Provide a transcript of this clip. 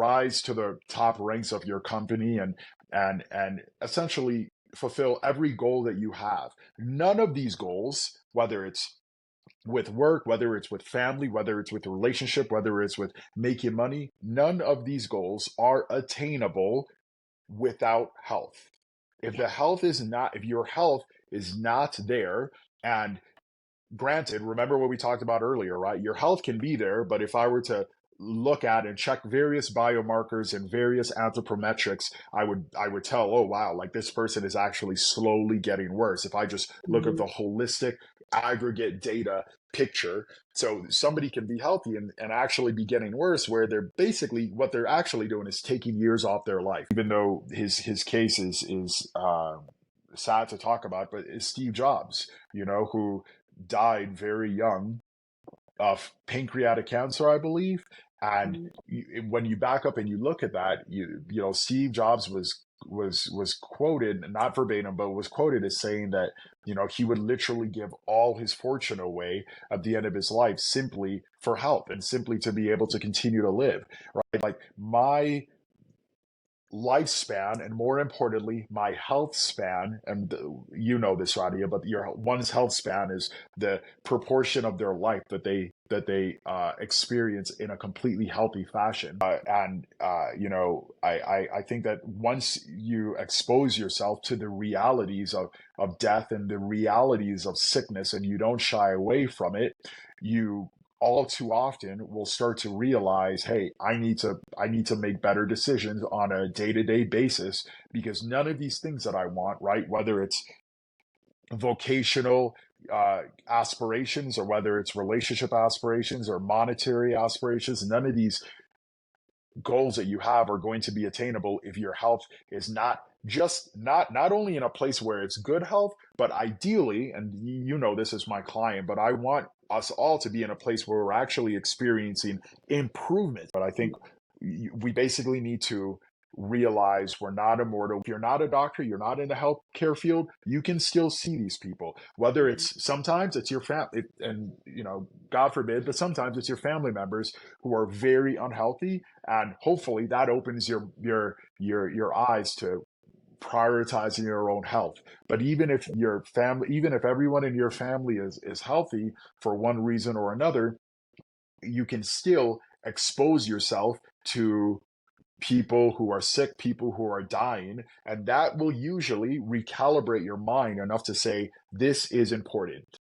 rise to the top ranks of your company and essentially fulfill every goal that you have. None of these goals, whether it's with work, whether it's with family, whether it's with a relationship, whether it's with making money, none of these goals are attainable without health. If your health is not there, and granted, remember what we talked about earlier, right? Your health can be there, but if I were to look at and check various biomarkers and various anthropometrics, I would tell, oh wow, like this person is actually slowly getting worse. If I just look at Mhm. the holistic aggregate data picture. So somebody can be healthy and actually be getting worse, where they're basically what they're actually doing is taking years off their life. Even though his case is sad to talk about, but it's Steve Jobs, who died very young of pancreatic cancer, I believe. And Mhm. when you back up and you look at that, Steve Jobs was quoted, not verbatim, but was quoted as saying that he would literally give all his fortune away at the end of his life simply for health and simply to be able to continue to live. Right, like my lifespan, and more importantly my health span, and you know this, Radia, but one's health span is the proportion of their life that they experience in a completely healthy fashion. And I think that once you expose yourself to the realities of death and the realities of sickness, and you don't shy away from it, you all too often will start to realize, hey, I need to make better decisions on a day-to-day basis, because none of these things that I want, right, whether it's vocational aspirations, or whether it's relationship aspirations or monetary aspirations, none of these goals that you have are going to be attainable if your health is not only in a place where it's good health, but ideally, and you know this as my client, but I want us all to be in a place where we're actually experiencing improvement. But I think we basically need to realize we're not immortal. If you're not a doctor, you're not in the healthcare field, you can still see these people. Whether it's sometimes it's your family, and God forbid, but sometimes it's your family members who are very unhealthy, and hopefully that opens your eyes to prioritizing your own health. But even if everyone in your family is healthy for one reason or another, you can still expose yourself to people who are sick, people who are dying, and that will usually recalibrate your mind enough to say, this is important.